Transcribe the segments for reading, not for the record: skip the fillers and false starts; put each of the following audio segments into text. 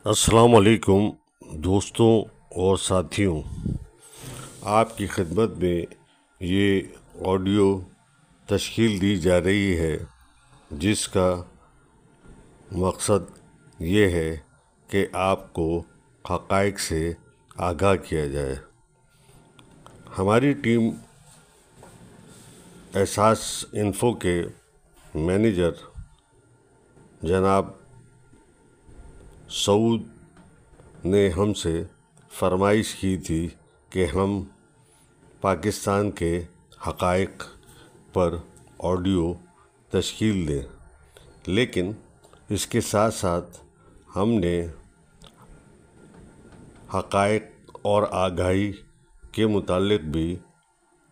السلام علیکم دوستوں اور ساتھیوں، آپ کی خدمت میں یہ آڈیو تشکیل دی جا رہی ہے جس کا مقصد یہ ہے کہ آپ کو حقائق سے آگاہ کیا جائے۔ ہماری ٹیم احساس انفو کے مینیجر جناب سعود نے ہم سے فرمائش کی تھی کہ ہم پاکستان کے حقائق پر آڈیو تشکیل دیں، لیکن اس کے ساتھ ساتھ ہم نے حقائق اور آگاہی کے متعلق بھی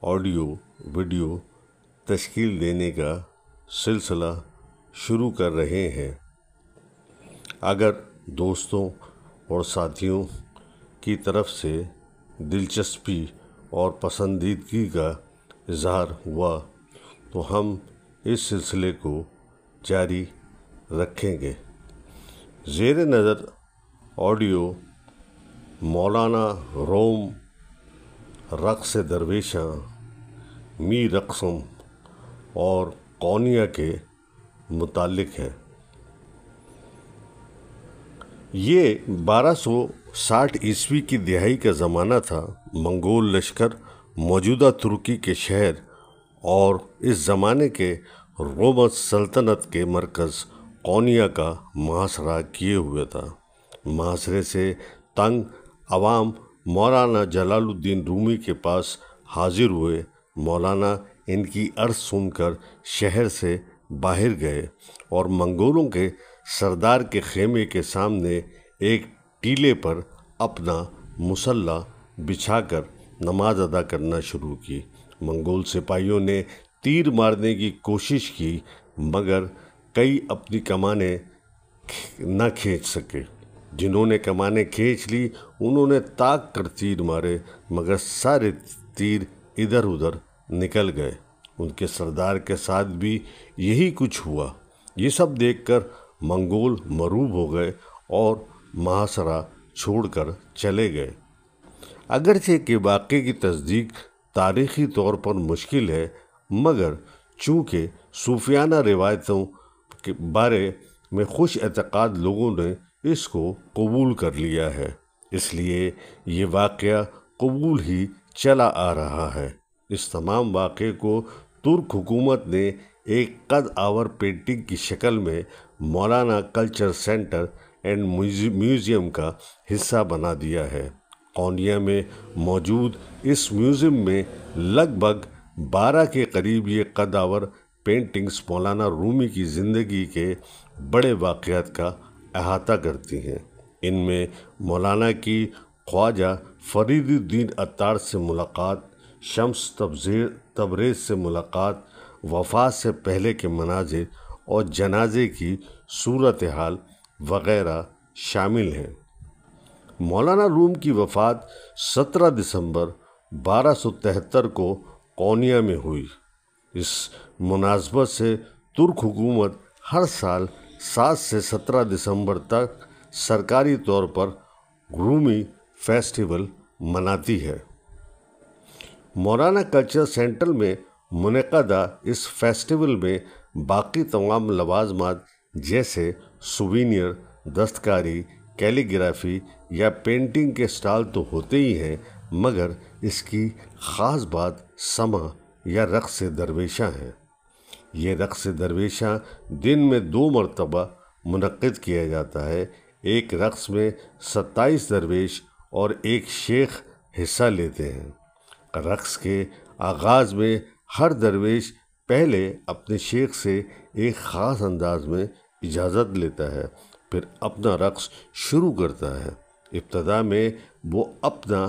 آڈیو ویڈیو تشکیل دینے کا سلسلہ شروع کر رہے ہیں۔ اگر دوستوں اور ساتھیوں کی طرف سے دلچسپی اور پسندیدگی کا اظہار ہوا تو ہم اس سلسلے کو جاری رکھیں گے۔ زیر نظر آڈیو مولانا روم رقص درویشاں می رقصم اور قونیہ کے متعلق ہے۔ یہ 1260 عیسوی کی دہائی کا زمانہ تھا۔ منگول لشکر موجودہ ترکی کے شہر اور اس زمانے کے روم سلطنت کے مرکز قونیہ کا محاصرہ کیے ہوئے تھا۔ محاصرے سے تنگ عوام مولانا جلال الدین رومی کے پاس حاضر ہوئے۔ مولانا ان کی عرض سن کر شہر سے باہر گئے اور منگولوں کے سردار کے خیمے کے سامنے ایک ٹیلے پر اپنا مسلح بچھا کر نماز ادا کرنا شروع کی۔ منگول سپاہیوں نے تیر مارنے کی کوشش کی مگر کئی اپنی کمانیں نہ کھینچ سکے۔ جنہوں نے کمانیں کھینچ لی انہوں نے طاق کر تیر مارے مگر سارے تیر ادھر ادھر نکل گئے۔ ان کے سردار کے ساتھ بھی یہی کچھ ہوا۔ یہ سب دیکھ کر منگول مرعوب ہو گئے اور محاصرہ چھوڑ کر چلے گئے۔ اگرچہ کہ واقعے کی تصدیق تاریخی طور پر مشکل ہے مگر چونکہ صوفیانہ روایتوں کے بارے میں خوش اعتقاد لوگوں نے اس کو قبول کر لیا ہے، اس لیے یہ واقعہ قبول ہی چلا آ رہا ہے۔ اس تمام واقعے کو ترک حکومت نے ایک قد آور پینٹنگ کی شکل میں مولانا کلچر سینٹر اینڈ میوزیم کا حصہ بنا دیا ہے۔ قونیہ میں موجود اس میوزیم میں لگ بھگ 12 کے قریب یہ قد آور پینٹنگز مولانا رومی کی زندگی کے بڑے واقعات کا احاطہ کرتی ہیں۔ ان میں مولانا کی خواجہ فرید الدین عطار سے ملاقات، شمس تبریز سے ملاقات، وفات سے پہلے کے مناظر اور جنازے کی صورتحال وغیرہ شامل ہیں۔ مولانا روم کی وفات 17 دسمبر 1273 کو قونیہ میں ہوئی۔ اس مناسبت سے ترک حکومت ہر سال 7 سے 17 دسمبر تک سرکاری طور پر رومی فیسٹیول مناتی ہے۔ مولانا کلچر سینٹر میں منعقدہ اس فیسٹیول میں باقی تمام لوازمات جیسے سووینیر، دستکاری، کیلی گرافی یا پینٹنگ کے اسٹال تو ہوتے ہی ہیں مگر اس کی خاص بات سماع یا رقص درویشاں ہے۔ یہ رقص درویشاں دن میں 2 مرتبہ منعقد کیا جاتا ہے۔ ایک رقص میں 27 درویش اور ایک شیخ حصہ لیتے ہیں۔ رقص کے آغاز میں ہر درویش پہلے اپنے شیخ سے ایک خاص انداز میں اجازت لیتا ہے، پھر اپنا رقص شروع کرتا ہے۔ ابتدا میں وہ اپنا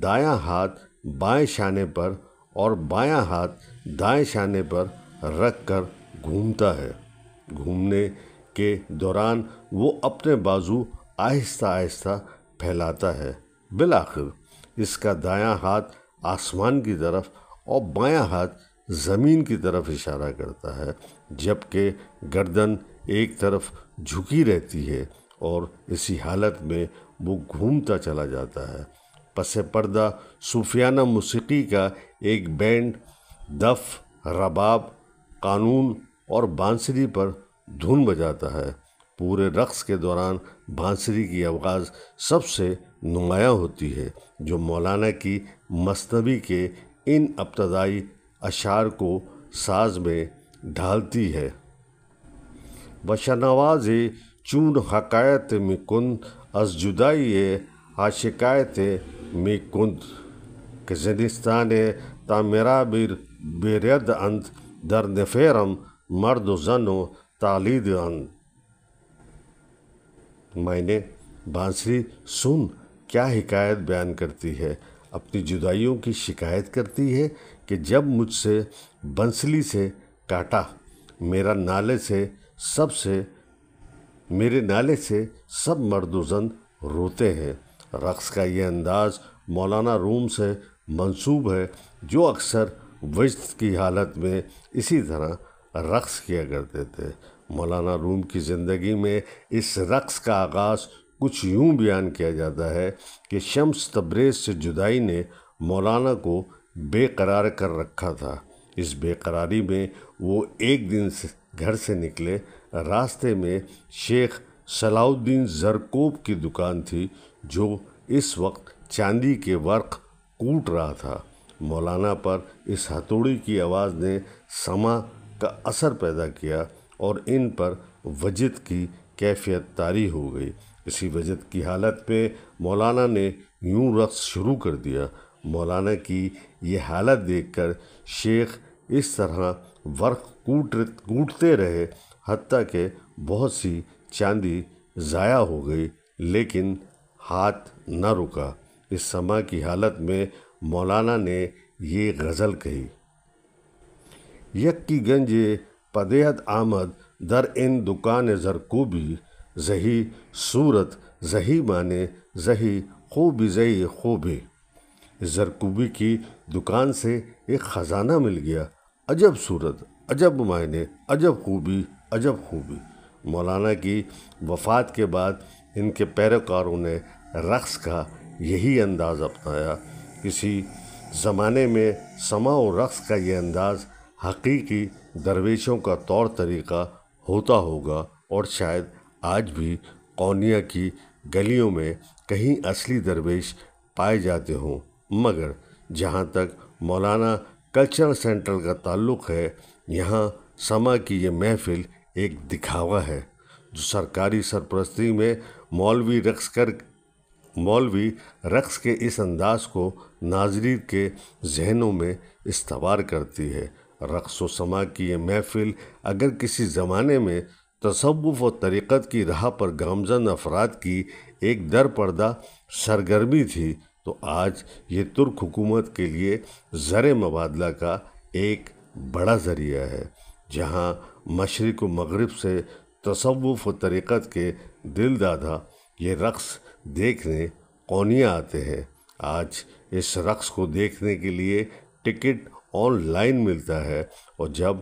دایاں ہاتھ بائیں شانے پر اور بایاں ہاتھ دائیں شانے پر رکھ کر گھومتا ہے۔ گھومنے کے دوران وہ اپنے بازو آہستہ آہستہ پھیلاتا ہے۔ بالآخر اس کا دایاں ہاتھ آسمان کی طرف اور بایاں ہاتھ زمین کی طرف اشارہ کرتا ہے، جبکہ گردن ایک طرف جھکی رہتی ہے اور اسی حالت میں وہ گھومتا چلا جاتا ہے۔ پس پردہ صوفیانہ موسیقی کا ایک بینڈ دف، رباب، قانون اور بانسری پر دھن بجاتا ہے۔ پورے رقص کے دوران بانسری کی آواز سب سے نمایاں ہوتی ہے، جو مولانا کی مثنوی کے ان ابتدائی اشعار کو ساز میں ڈھالتی ہے۔ بشنواز چون حکایت می کند از جدائی عاشقایت می کند که زنستان تا میرا بیرد اند در نفیرم مرد و زن و تالید اند۔ میں نے بانسری سن کیا حکایت بیان کرتی ہے، اپنی جدائیوں کی شکایت کرتی ہے کہ جب مجھ سے بنسلی سے کاٹا، میرے نالے سے سب مرد و زن روتے ہیں۔ رقص کا یہ انداز مولانا روم سے منسوب ہے، جو اکثر وجد کی حالت میں اسی طرح رقص کیا کرتے تھے۔ مولانا روم کی زندگی میں اس رقص کا آغاز کچھ یوں بیان کیا جاتا ہے کہ شمس تبریز سے جدائی نے مولانا کو بے قرار کر رکھا تھا۔ اس بے قراری میں وہ ایک دن گھر سے نکلے۔ راستے میں شیخ صلاح الدین زرکوب کی دکان تھی، جو اس وقت چاندی کے ورق کوٹ رہا تھا۔ مولانا پر اس ہتھوڑی کی آواز نے سماع کا اثر پیدا کیا اور ان پر وجد کی کیفیت طاری ہو گئی۔ اسی وجد کی حالت میں مولانا نے یوں رقص شروع کر دیا۔ مولانا کی یہ حالت دیکھ کر شیخ اس طرح ورق کوٹتے رہے حتیٰ کہ بہت سی چاندی ضائع ہو گئی، لیکن ہاتھ نہ رکا۔ اس سماع کی حالت میں مولانا نے یہ غزل کہی: یکی گنج پدید آمد در این دکان زرکوبی، زہی صورت زہی معنی زہی خوبی زہی خوبی۔ زرکوبی کی دکان سے ایک خزانہ مل گیا، عجب صورت، عجب معنی، عجب خوبی، عجب خوبی۔ مولانا کی وفات کے بعد ان کے پیروکاروں نے رقص کا یہی انداز اپنایا۔ کسی زمانے میں سماع و رقص کا یہ انداز حقیقی درویشوں کا طور طریقہ ہوتا ہوگا، اور شاید آج بھی قونیہ کی گلیوں میں کہیں اصلی درویش پائے جاتے ہوں، مگر جہاں تک مولانا کلچرل سینٹر کا تعلق ہے، یہاں سماع کی یہ محفل ایک دکھاوا ہے، جو سرکاری سرپرستی میں مولوی رقص کے اس انداز کو ناظرین کے ذہنوں میں استوار کرتی ہے۔ رقص و سماع کی یہ محفل اگر کسی زمانے میں تصوف و طریقت کی راہ پر گامزن افراد کی ایک در پردہ سرگرمی تھی، تو آج یہ ترک حکومت کے لیے زر مبادلہ کا ایک بڑا ذریعہ ہے۔ جہاں مشرق و مغرب سے تصوف و طریقت کے دل دادا یہ رقص دیکھنے قونیہ آتے ہیں۔ آج اس رقص کو دیکھنے کے لیے ٹکٹ آن لائن ملتا ہے، اور جب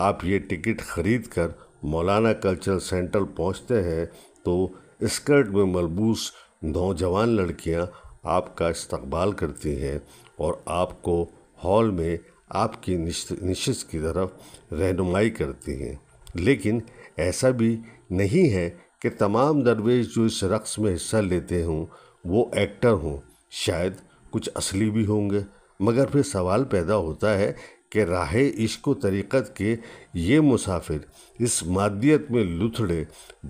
آپ یہ ٹکٹ خرید کر مولانا کلچرل سینٹر پہنچتے ہیں تو اسکرٹ میں ملبوس نوجوان لڑکیاں آپ کا استقبال کرتی ہیں اور آپ کو ہال میں آپ کی نشست کی طرف رہنمائی کرتی ہیں۔ لیکن ایسا بھی نہیں ہے کہ تمام درویش جو اس رقص میں حصہ لیتے ہوں وہ ایکٹر ہوں، شاید کچھ اصلی بھی ہوں گے، مگر پھر سوال پیدا ہوتا ہے کہ راہ عشق و طریقت کے یہ مسافر اس مادیت میں لتھڑے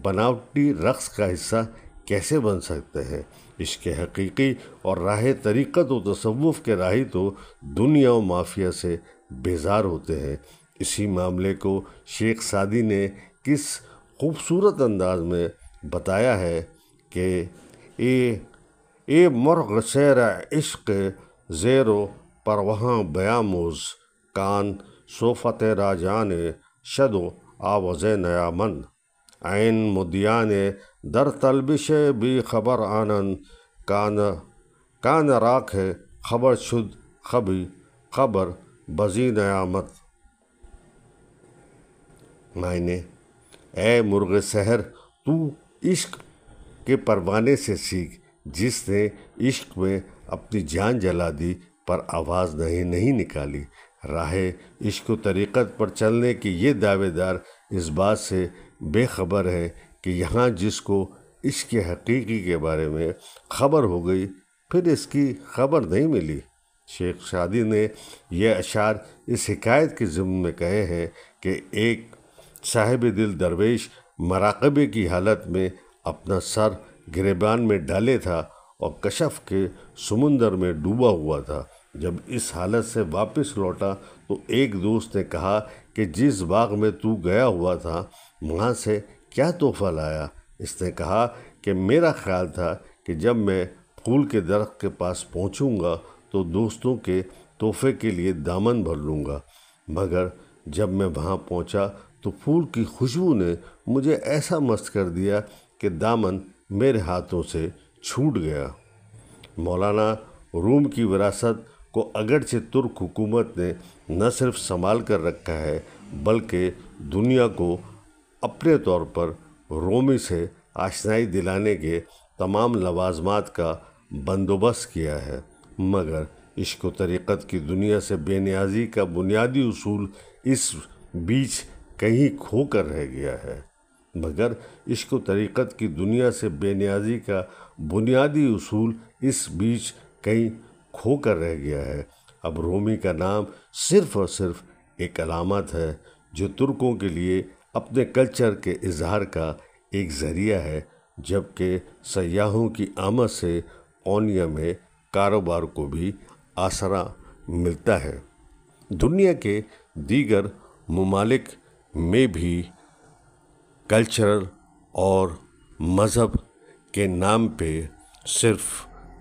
بناوٹی رقص کا حصہ کیسے بن سکتے ہیں؟ عشق حقیقی اور راہ طریقت و تصوف کے راہی تو دنیا و مافیا سے بیزار ہوتے ہیں۔ اسی معاملے کو شیخ سعدی نے کس خوبصورت انداز میں بتایا ہے کہ اے مرغ سیر عشق زیر و پرواں بیاموز، کان صوفت راجان شد و آواز نیامن، عین مدیان در طلبش بی خبر آنند، کان راک خبر شد خبر بزی نیامت۔ معنی: اے مرغ سحر، تو عشق کہ پروانے سے سیکھ، جس نے عشق میں اپنی جان جلا دی پر آواز نہیں نکالی۔ راہ عشق و طریقت پر چلنے کی یہ دعوے دار اس بات سے بے خبر ہے کہ یہاں جس کو عشق حقیقی کے بارے میں خبر ہو گئی، پھر اس کی خبر نہیں ملی۔ شیخ شادی نے یہ اشعار اس حکایت کے ضمن میں کہے ہیں کہ ایک صاحب دل درویش مراقبے کی حالت میں اپنا سر گریبان میں ڈالے تھا اور کشف کے سمندر میں ڈوبا ہوا تھا۔ جب اس حالت سے واپس لوٹا تو ایک دوست نے کہا کہ جس باغ میں تو گیا ہوا تھا وہاں سے کیا تحفہ لایا؟ اس نے کہا کہ میرا خیال تھا کہ جب میں پھول کے درخت کے پاس پہنچوں گا تو دوستوں کے تحفے کے لیے دامن بھر لوں گا، مگر جب میں وہاں پہنچا تو پھول کی خوشبو نے مجھے ایسا مست کر دیا کہ دامن میرے ہاتھوں سے چھوٹ گیا۔ مولانا روم کی وراثت کو اگرچہ ترک حکومت نے نہ صرف سنبھال کر رکھا ہے بلکہ دنیا کو اپنے طور پر رومی سے آشنائی دلانے کے تمام لوازمات کا بندوبست کیا ہے، مگر عشق و طریقت کی دنیا سے بے نیازی کا بنیادی اصول اس بیچ کہیں کھو کر رہ گیا ہے۔ مگر عشق و طریقت کی دنیا سے بے نیازی کا بنیادی اصول اس بیچ کہیں کھو کر رہ گیا ہے۔ اب رومی کا نام صرف اور صرف ایک علامت ہے جو ترکوں کے لیے اپنے کلچر کے اظہار کا ایک ذریعہ ہے، جبکہ سیاحوں کی آمد سے اونیا میں کاروبار کو بھی آسرا ملتا ہے۔ دنیا کے دیگر ممالک میں بھی کلچرل اور مذہب کے نام پہ صرف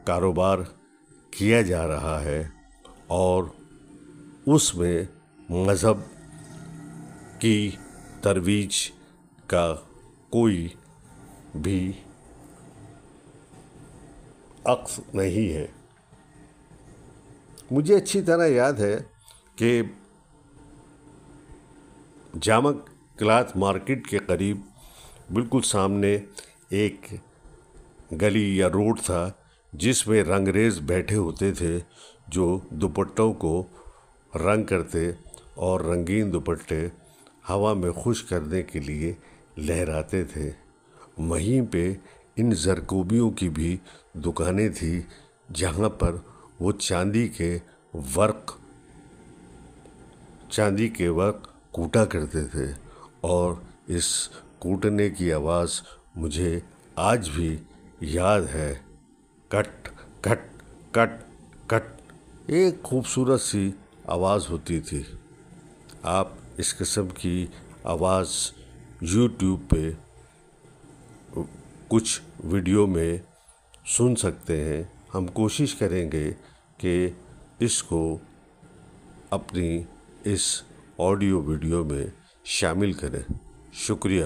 کاروبار کیا جا رہا ہے اور اس میں مذہب کی ترویج کا کوئی بھی عکس نہیں ہے۔ مجھے اچھی طرح یاد ہے کہ جامع کلاتھ مارکیٹ کے قریب بالکل سامنے ایک گلی یا روڈ تھا جس میں رنگریز بیٹھے ہوتے تھے جو دوپٹوں کو رنگ کرتے اور رنگین دوپٹے ہوا میں خشک کرنے کے لیے لہراتے تھے۔ وہیں پہ ان زرکوبیوں کی بھی دکانیں تھیں جہاں پر وہ چاندی کے ورق کوٹا کرتے تھے، اور اس کوٹنے کی آواز مجھے آج بھی یاد ہے۔ کٹ کٹ کٹ کٹ ایک خوبصورت سی آواز ہوتی تھی۔ آپ اس قسم کی آواز یوٹیوب پہ کچھ ویڈیو میں سن سکتے ہیں۔ ہم کوشش کریں گے کہ اس کو اپنی اس آڈیو ویڈیو میں شامل کریں۔ شکریہ۔